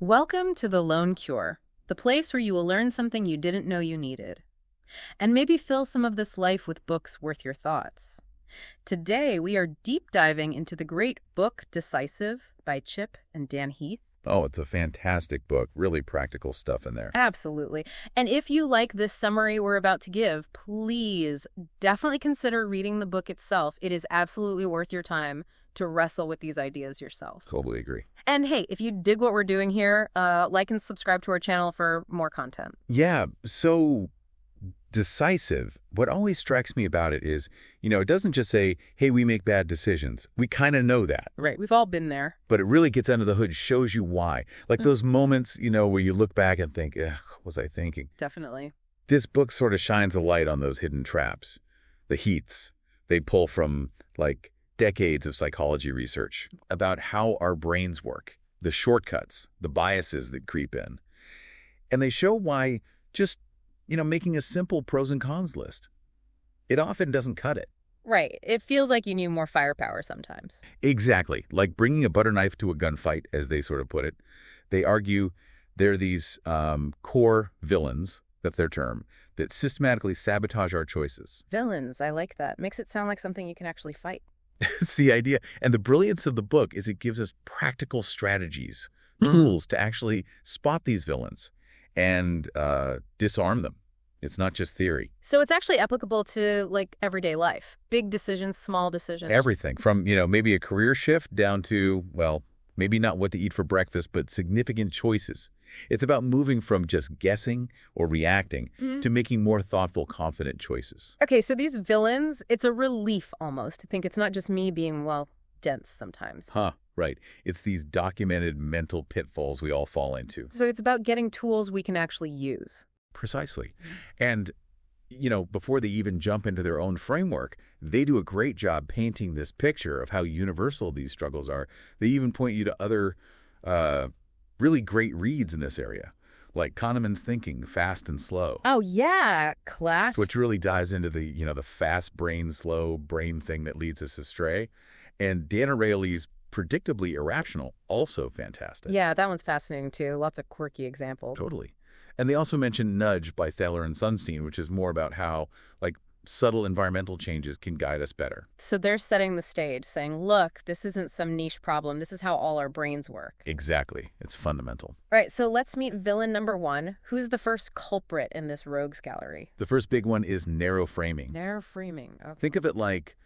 Welcome to The Lone Cure, the place where you will learn something you didn't know you needed, and maybe fill some of this life with books worth your thoughts. Today, we are deep diving into the great book Decisive by Chip and Dan Heath. Oh, it's a fantastic book. Really practical stuff in there. Absolutely. And if you like this summary we're about to give, please definitely consider reading the book itself. It is absolutely worth your time to wrestle with these ideas yourself. Totally agree. And hey, if you dig what we're doing here, like and subscribe to our channel for more content. Yeah, so Decisive, what always strikes me about it is, it doesn't just say, hey, we make bad decisions. We kind of know that. Right, we've all been there. But it really gets under the hood, shows you why. Like those moments, where you look back and think, what was I thinking? Definitely. This book sort of shines a light on those hidden traps. The Heaths, they pull from, decades of psychology research about how our brains work, the shortcuts, the biases that creep in. And they show why just, making a simple pros and cons list, it often doesn't cut it. Right. It feels like you need more firepower sometimes. Exactly. Like bringing a butter knife to a gunfight, as they sort of put it. They argue they're these core villains, that's their term, that systematically sabotage our choices. Villains, I like that. Makes it sound like something you can actually fight. It's the idea. And the brilliance of the book is it gives us practical strategies, tools to actually spot these villains and disarm them. It's not just theory. So it's actually applicable to, everyday life. Big decisions, small decisions. Everything from, maybe a career shift down to, maybe not what to eat for breakfast, but significant choices. It's about moving from just guessing or reacting to making more thoughtful, confident choices. Okay, so these villains, it's a relief almost to think it's not just me being, dense sometimes. Right. It's these documented mental pitfalls we all fall into. So it's about getting tools we can actually use. Precisely. And, before they even jump into their own framework, they do a great job painting this picture of how universal these struggles are. They even point you to other really great reads in this area, like Kahneman's Thinking, Fast and Slow. Oh, yeah, class. Which really dives into the, the fast brain, slow brain thing that leads us astray. And Dan Ariely's Predictably Irrational, also fantastic. Yeah, that one's fascinating, too. Lots of quirky examples. Totally. And they also mention Nudge by Thaler and Sunstein, which is more about how, subtle environmental changes can guide us better. So they're setting the stage, saying, look, this isn't some niche problem. This is how all our brains work. Exactly. It's fundamental. All right, so let's meet villain number one. Who's the first culprit in this rogues gallery? The first big one is narrow framing. Narrow framing. Okay. Think of it like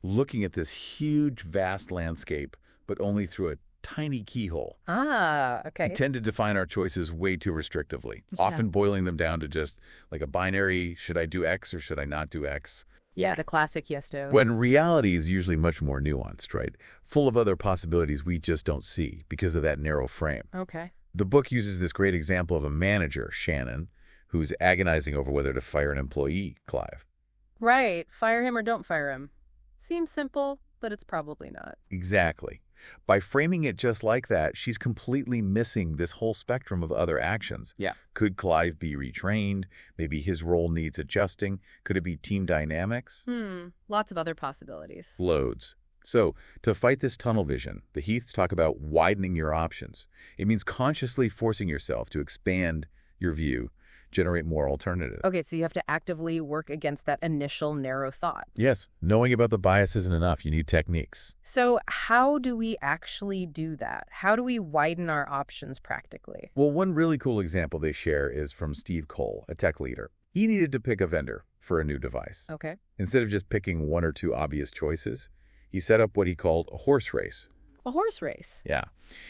looking at this huge, vast landscape, but only through a tiny keyhole. Ah, okay. We tend to define our choices way too restrictively, often boiling them down to just like a binary, should I do X or should I not do X? Yeah, the classic yes, no. When reality is usually much more nuanced, right? Full of other possibilities we just don't see because of that narrow frame. Okay. The book uses this great example of a manager, Shannon, who's agonizing over whether to fire an employee, Clive. Right. Fire him or don't fire him. Seems simple, but it's probably not. Exactly. By framing it just like that, she's completely missing this whole spectrum of other actions. Yeah. Could Clive be retrained? Maybe his role needs adjusting. Could it be team dynamics? Lots of other possibilities. Loads. So, to fight this tunnel vision, the Heaths talk about widening your options. It means consciously forcing yourself to expand your view, generate more alternatives. Okay, so you have to actively work against that initial narrow thought. Yes, knowing about the bias isn't enough. You need techniques. So how do we actually do that? How do we widen our options practically? Well, one really cool example they share is from Steve Cole, a tech leader. He needed to pick a vendor for a new device. Okay. Instead of just picking one or two obvious choices, he set up what he called a horse race. A horse race. Yeah.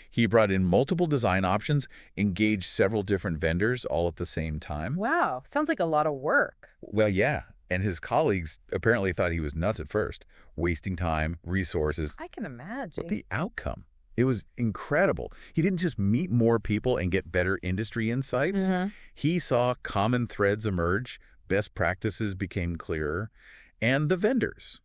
He brought in multiple design options, engaged several different vendors all at the same time. Wow. Sounds like a lot of work. Well, yeah. And his colleagues apparently thought he was nuts at first, wasting time, resources. I can imagine. But the outcome, it was incredible. He didn't just meet more people and get better industry insights. He saw common threads emerge, best practices became clearer, and the vendors,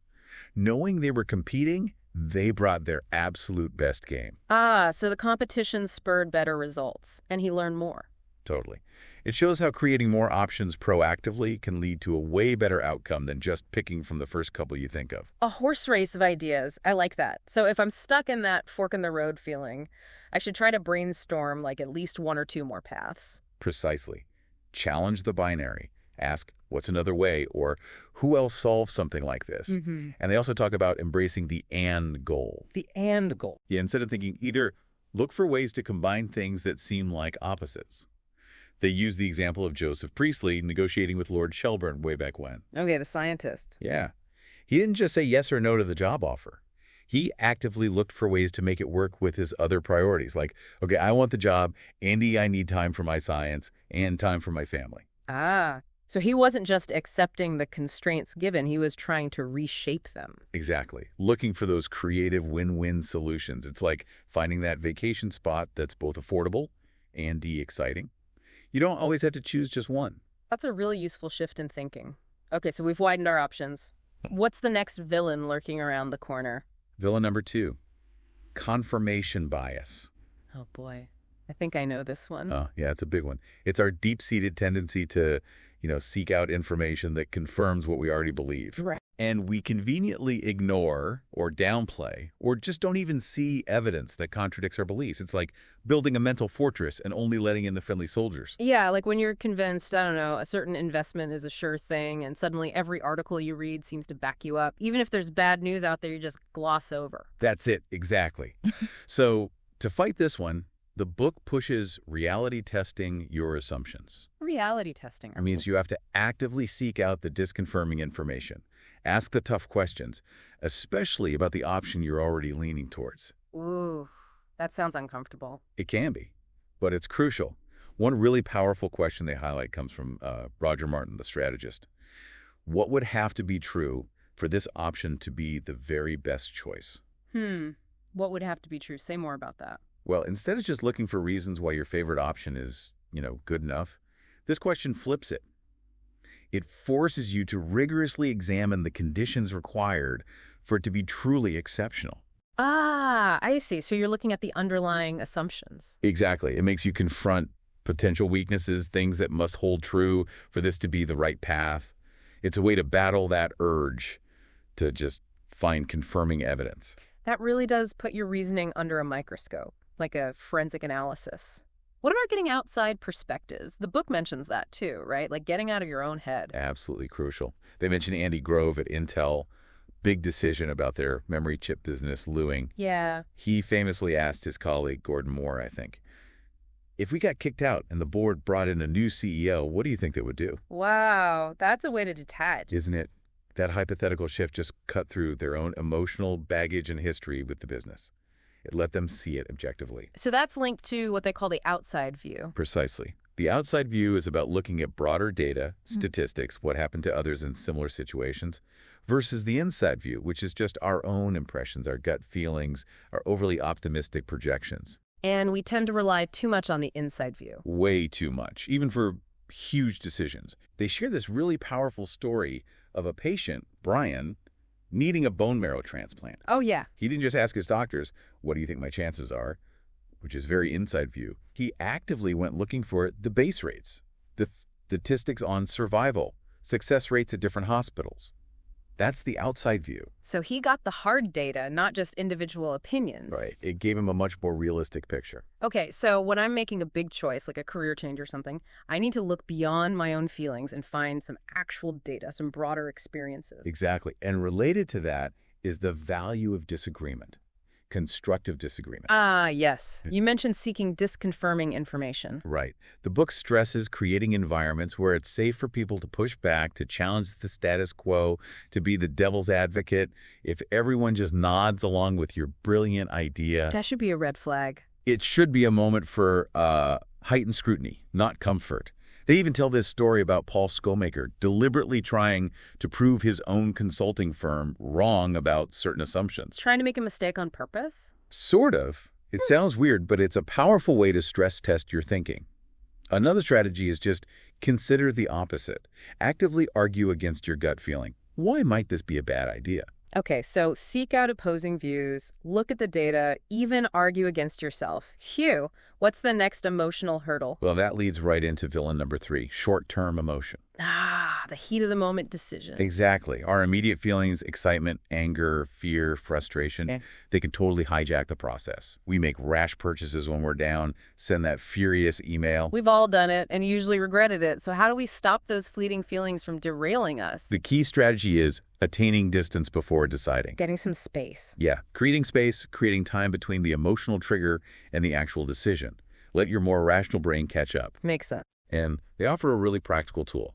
knowing they were competing, they brought their absolute best game. Ah, so the competition spurred better results, and he learned more. Totally. It shows how creating more options proactively can lead to a way better outcome than just picking from the first couple you think of. A horse race of ideas. I like that. So if I'm stuck in that fork in the road feeling, I should try to brainstorm like at least one or two more paths. Precisely. Challenge the binary. Ask, what's another way? Or who else solves something like this? And they also talk about embracing the and goal. The and goal. Yeah, instead of thinking either, look for ways to combine things that seem like opposites. They use the example of Joseph Priestley negotiating with Lord Shelburne way back when. Okay, the scientist. Yeah. He didn't just say yes or no to the job offer. He actively looked for ways to make it work with his other priorities. Like, okay, I want the job. Andy, I need time for my science and time for my family. Ah, so he wasn't just accepting the constraints given. He was trying to reshape them. Exactly. Looking for those creative win-win solutions. It's like finding that vacation spot that's both affordable and exciting. You don't always have to choose just one. That's a really useful shift in thinking. Okay, so we've widened our options. What's the next villain lurking around the corner? Villain number 2, confirmation bias. Oh boy, I think I know this one. Oh, yeah, it's a big one. It's our deep-seated tendency to, seek out information that confirms what we already believe. Right. And we conveniently ignore or downplay or just don't even see evidence that contradicts our beliefs. It's like building a mental fortress and only letting in the friendly soldiers. Yeah, like when you're convinced, I don't know, a certain investment is a sure thing, and suddenly every article you read seems to back you up. Even if there's bad news out there, you just gloss over. That's it, exactly. So to fight this one, the book pushes reality testing your assumptions. Reality testing. It means you have to actively seek out the disconfirming information. Ask the tough questions, especially about the option you're already leaning towards. Ooh, that sounds uncomfortable. It can be, but it's crucial. One really powerful question they highlight comes from Roger Martin, the strategist. What would have to be true for this option to be the very best choice? What would have to be true? Say more about that. Well, instead of just looking for reasons why your favorite option is, good enough, this question flips it. It forces you to rigorously examine the conditions required for it to be truly exceptional. Ah, I see. So you're looking at the underlying assumptions. Exactly. It makes you confront potential weaknesses, things that must hold true for this to be the right path. It's a way to battle that urge to just find confirming evidence. That really does put your reasoning under a microscope, like a forensic analysis. What about getting outside perspectives? The book mentions that too, right? Like getting out of your own head. Absolutely crucial. They mention Andy Grove at Intel, big decision about their memory chip business looming. Yeah. He famously asked his colleague, Gordon Moore, I think, if we got kicked out and the board brought in a new CEO, what do you think they would do? Wow, that's a way to detach. Isn't it? That hypothetical shift just cut through their own emotional baggage and history with the business. It let them see it objectively. So that's linked to what they call the outside view. Precisely. The outside view is about looking at broader data, statistics, what happened to others in similar situations, versus the inside view, which is just our own impressions, our gut feelings, our overly optimistic projections. And we tend to rely too much on the inside view. Way too much, even for huge decisions. They share this really powerful story of a patient, Brian, needing a bone marrow transplant. Oh, yeah. He didn't just ask his doctors, what do you think my chances are? Which is very inside view. He actively went looking for the base rates, the statistics on survival, success rates at different hospitals. That's the outside view. So he got the hard data, not just individual opinions. Right. It gave him a much more realistic picture. Okay, so when I'm making a big choice, like a career change or something, I need to look beyond my own feelings and find some actual data, some broader experiences. Exactly. And related to that is the value of disagreement. Constructive disagreement. Ah, yes. You mentioned seeking disconfirming information. Right. The book stresses creating environments where it's safe for people to push back, to challenge the status quo, to be the devil's advocate. If everyone just nods along with your brilliant idea, That should be a red flag. it should be a moment for heightened scrutiny, not comfort. They even tell this story about Paul Skomaker deliberately trying to prove his own consulting firm wrong about certain assumptions. Trying to make a mistake on purpose? Sort of. It sounds weird, but it's a powerful way to stress test your thinking. Another strategy is just consider the opposite. Actively argue against your gut feeling. Why might this be a bad idea? Okay, so seek out opposing views, look at the data, even argue against yourself. Phew, What's the next emotional hurdle? Well, that leads right into villain number 3, short-term emotion. Ah, the heat of the moment decision. Exactly. Our immediate feelings, excitement, anger, fear, frustration, Yeah. they can totally hijack the process. We make rash purchases when we're down, send that furious email. We've all done it and usually regretted it. So how do we stop those fleeting feelings from derailing us? The key strategy is attaining distance before deciding. Getting some space. Yeah, creating space, creating time between the emotional trigger and the actual decision. Let your more rational brain catch up. Makes sense. And they offer a really practical tool,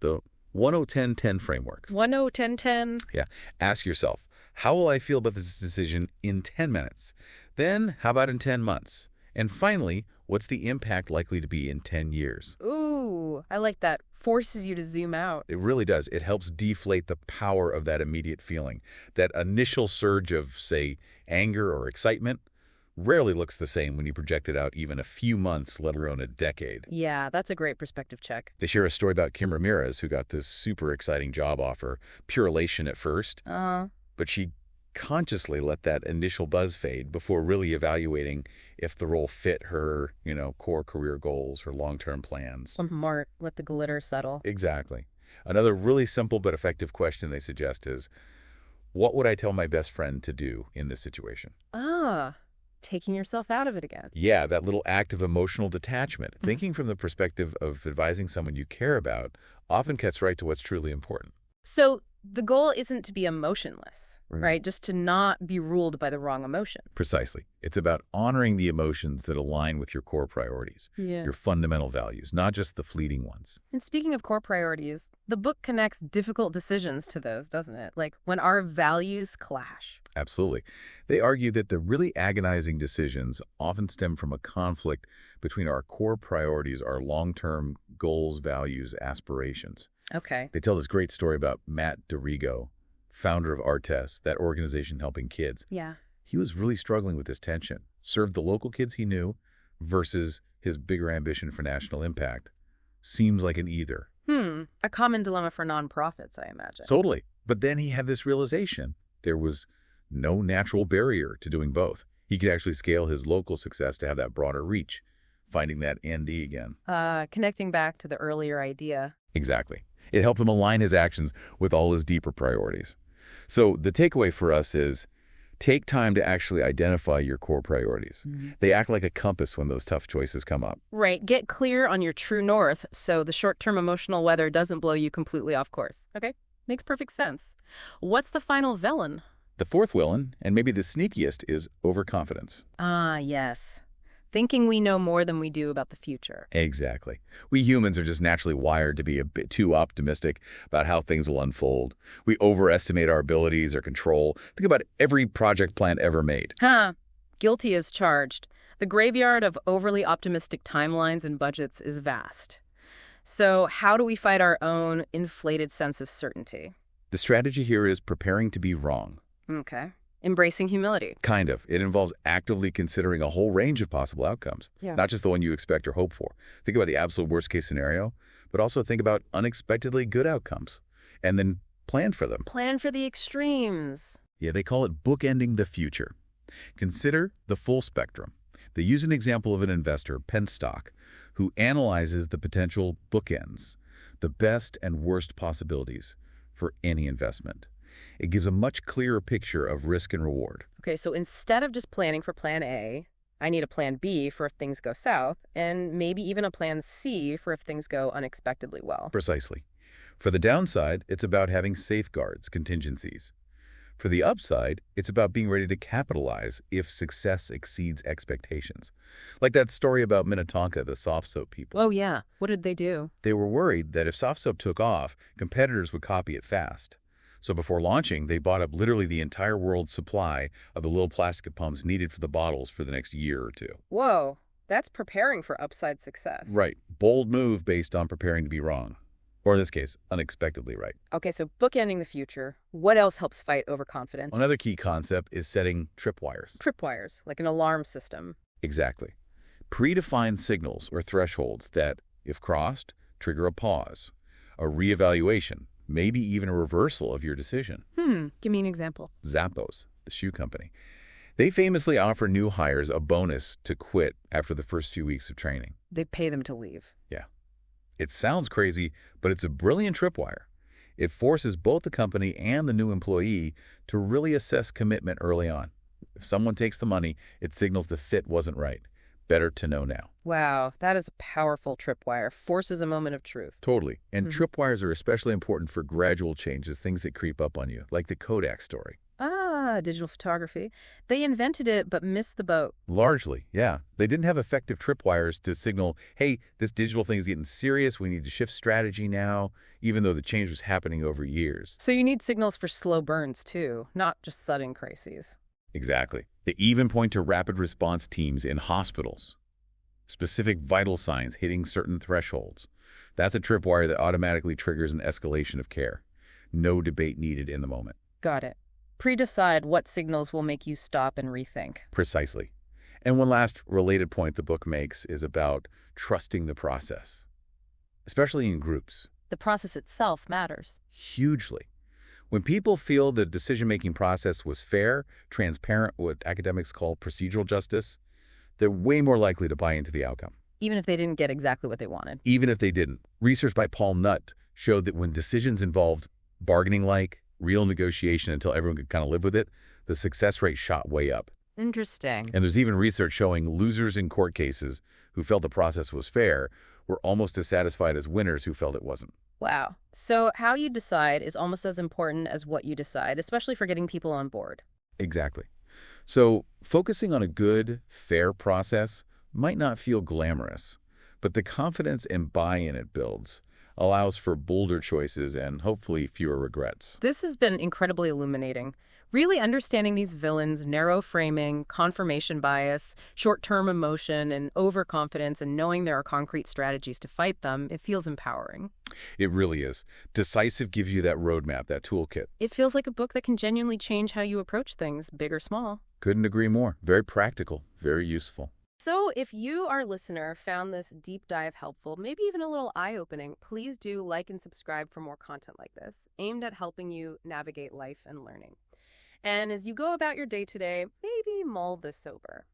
the 10-10-10 framework. 10-10-10. Yeah, ask yourself, how will I feel about this decision in 10 minutes? Then, how about in 10 months? And finally, what's the impact likely to be in 10 years? Ooh, I like that. Forces you to zoom out. It really does. It helps deflate the power of that immediate feeling. That initial surge of, say, anger or excitement rarely looks the same when you project it out even a few months, let alone a decade. Yeah, that's a great perspective check. They share a story about Kim Ramirez, who got this super exciting job offer, pure elation at first, but she consciously let that initial buzz fade before really evaluating if the role fit her, core career goals, her long-term plans. Smart. Let the glitter settle. Exactly. Another really simple but effective question they suggest is, what would I tell my best friend to do in this situation? Taking yourself out of it again. Yeah, that little act of emotional detachment, thinking from the perspective of advising someone you care about, often gets right to what's truly important. So the goal isn't to be emotionless, right? Just to not be ruled by the wrong emotion. Precisely. It's about honoring the emotions that align with your core priorities, Yeah. your fundamental values, not just the fleeting ones. And speaking of core priorities, the book connects difficult decisions to those, doesn't it? Like when our values clash. Absolutely. They argue that the really agonizing decisions often stem from a conflict between our core priorities, our long-term goals, values, aspirations. Okay. They tell this great story about Matt DeRigo, founder of Artes, that organization helping kids. Yeah. He was really struggling with this tension. Served the local kids he knew versus his bigger ambition for national impact. Seems like an either. A common dilemma for nonprofits, I imagine. Totally. But then he had this realization. There was no natural barrier to doing both. He could actually scale his local success to have that broader reach, finding that ND again. Connecting back to the earlier idea. Exactly. It helped him align his actions with all his deeper priorities. So the takeaway for us is, take time to actually identify your core priorities. They act like a compass when those tough choices come up. Right. Get clear on your true north so the short-term emotional weather doesn't blow you completely off course. Okay? Makes perfect sense. What's the final villain? The fourth villain, and maybe the sneakiest, is overconfidence. Ah, yes. Thinking we know more than we do about the future. Exactly. We humans are just naturally wired to be a bit too optimistic about how things will unfold. We overestimate our abilities or control. Think about every project plan ever made. Guilty as charged. The graveyard of overly optimistic timelines and budgets is vast. So how do we fight our own inflated sense of certainty? The strategy here is preparing to be wrong. Okay. Embracing humility. Kind of. It involves actively considering a whole range of possible outcomes, not just the one you expect or hope for. Think about the absolute worst-case scenario, but also think about unexpectedly good outcomes, and then plan for them. Plan for the extremes. Yeah, they call it bookending the future. Consider the full spectrum. They use an example of an investor, Penstock, who analyzes the potential bookends, the best and worst possibilities for any investment. It gives a much clearer picture of risk and reward. Okay, so instead of just planning for plan A, I need a plan B for if things go south, and maybe even a plan C for if things go unexpectedly well. Precisely. For the downside, it's about having safeguards, contingencies. For the upside, it's about being ready to capitalize if success exceeds expectations. Like that story about Minnetonka, the soft soap people. Oh, yeah. What did they do? They were worried that if soft soap took off, competitors would copy it fast. So before launching, they bought up literally the entire world's supply of the little plastic pumps needed for the bottles for the next year or two. Whoa, that's preparing for upside success. Right. Bold move based on preparing to be wrong. Or in this case, unexpectedly right. Okay, so bookending the future. What else helps fight overconfidence? Another key concept is setting tripwires. Tripwires, like an alarm system. Exactly. Predefined signals or thresholds that, if crossed, trigger a pause, a reevaluation, maybe even a reversal of your decision. Give me an example. Zappos, the shoe company. They famously offer new hires a bonus to quit after the first few weeks of training. They pay them to leave. Yeah. It sounds crazy, but it's a brilliant tripwire. It forces both the company and the new employee to really assess commitment early on. If someone takes the money, it signals the fit wasn't right. Better to know now. Wow, that is a powerful tripwire. Forces a moment of truth. Totally. And tripwires are especially important for gradual changes, things that creep up on you, like the Kodak story. Ah, digital photography. They invented it but missed the boat. Largely, yeah. They didn't have effective tripwires to signal, hey, this digital thing is getting serious, we need to shift strategy now, even though the change was happening over years. So you need signals for slow burns, too, not just sudden crises. Exactly. They even point to rapid response teams in hospitals. Specific vital signs hitting certain thresholds. That's a tripwire that automatically triggers an escalation of care. No debate needed in the moment. Got it. Pre-decide what signals will make you stop and rethink. Precisely. And one last related point the book makes is about trusting the process, especially in groups. The process itself matters. Hugely. When people feel the decision-making process was fair, transparent, what academics call procedural justice, they're way more likely to buy into the outcome. Even if they didn't get exactly what they wanted. Even if they didn't. Research by Paul Nutt showed that when decisions involved bargaining-like, real negotiation until everyone could kind of live with it, the success rate shot way up. Interesting. And there's even research showing losers in court cases who felt the process was fair were almost as satisfied as winners who felt it wasn't. Wow. So how you decide is almost as important as what you decide, especially for getting people on board. Exactly. So focusing on a good, fair process might not feel glamorous, but the confidence and buy-in it builds allows for bolder choices and hopefully fewer regrets. This has been incredibly illuminating. Really understanding these villains, narrow framing, confirmation bias, short-term emotion, and overconfidence, and knowing there are concrete strategies to fight them, it feels empowering. It really is. Decisive gives you that roadmap, that toolkit. It feels like a book that can genuinely change how you approach things, big or small. Couldn't agree more. Very practical, very useful. So if you, our listener, found this deep dive helpful, maybe even a little eye-opening, please do like and subscribe for more content like this, aimed at helping you navigate life and learning. And as you go about your day today, maybe mull this over.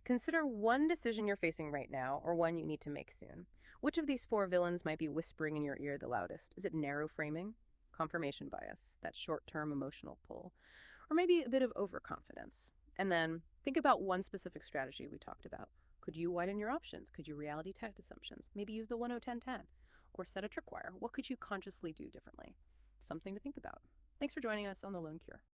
Consider one decision you're facing right now or one you need to make soon. Which of these four villains might be whispering in your ear the loudest? Is it narrow framing, confirmation bias, that short-term emotional pull, or maybe a bit of overconfidence? And then think about one specific strategy we talked about. Could you widen your options? Could you reality test assumptions? Maybe use the 1-0-10-10 or set a tripwire. What could you consciously do differently? Something to think about. Thanks for joining us on The Lone Cure.